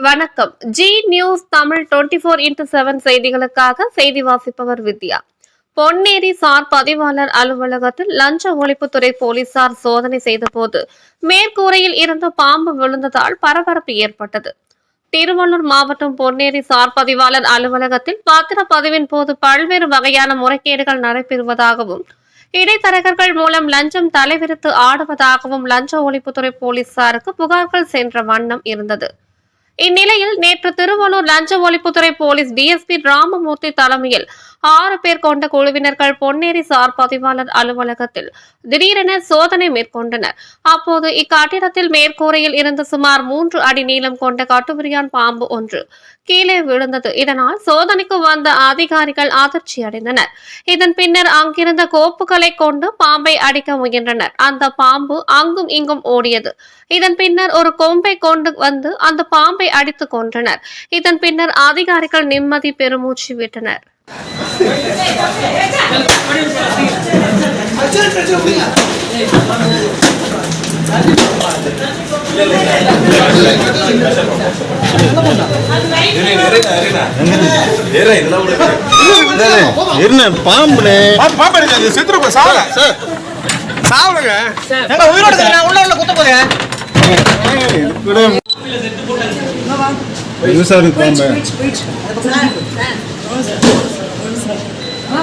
வணக்கம். G news Tamil 24x7 செய்திகளுக்காக செய்தி வாசிப்பவர் வித்யா. பொன்னேரி சார் பதிவாளர் அலுவலகத்தில் லஞ்ச ஒழிப்புத்துறை போலீசார் சோதனை செய்தபோது மேற்கூரையில் இருந்து பாம்பு விழுந்ததால் பரபரப்பு ஏற்பட்டது. திருவள்ளூர் மாவட்டம் பொன்னேரி சார் பதிவாளர் அலுவலகத்தில் பத்திரப்பதிவின் போது பல்வேறு வகையான முறைகேடுகள் நடைபெறுவதாகவும் இடைத்தரகர்கள் மூலம் லஞ்சம் தலைவிரித்து ஆடுவதாகவும் லஞ்ச ஒழிப்புத்துறை போலீசாருக்கு புகார்கள் சென்ற வண்ணம் இருந்தது. இந்நிலையில் நேற்று திருவள்ளூர் லஞ்ச ஒழிப்புத்துறை போலீஸ் டிஎஸ்பி ராமமூர்த்தி தலைமையில் 6 பேர் கொண்ட குழுவினர்கள் பொன்னேரி சார் பதிவாளர் அலுவலகத்தில் திடீரென சோதனை மேற்கொண்டனர். அப்போது இக்கட்டிடத்தில் மேற்கூரையில் இருந்து சுமார் 3 அடி நீளம் கொண்ட கட்டுவிரியான் பாம்பு ஒன்று கீழே விழுந்தது. இதனால் சோதனைக்கு வந்த அதிகாரிகள் அதிர்ச்சி அடைந்தனர். இதன் பின்னர் அங்கிருந்த கோப்புகளை கொண்டு பாம்பை அடிக்க முயன்றனர். அந்த பாம்பு அங்கும் இங்கும் ஓடியது. இதன் பின்னர் ஒரு கொம்பை கொண்டு வந்து அந்த பாம்பை அடித்துக் கொன்றனர். இதன் பின்னர் அதிகாரிகள் நிம்மதி பெருமூச்சு விட்டனர்.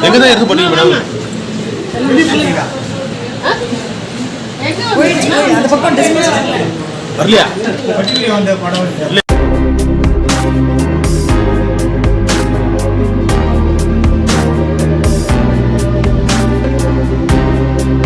எங்கதான் எடுத்து பண்ணீங்க மேடம்? வரலையா?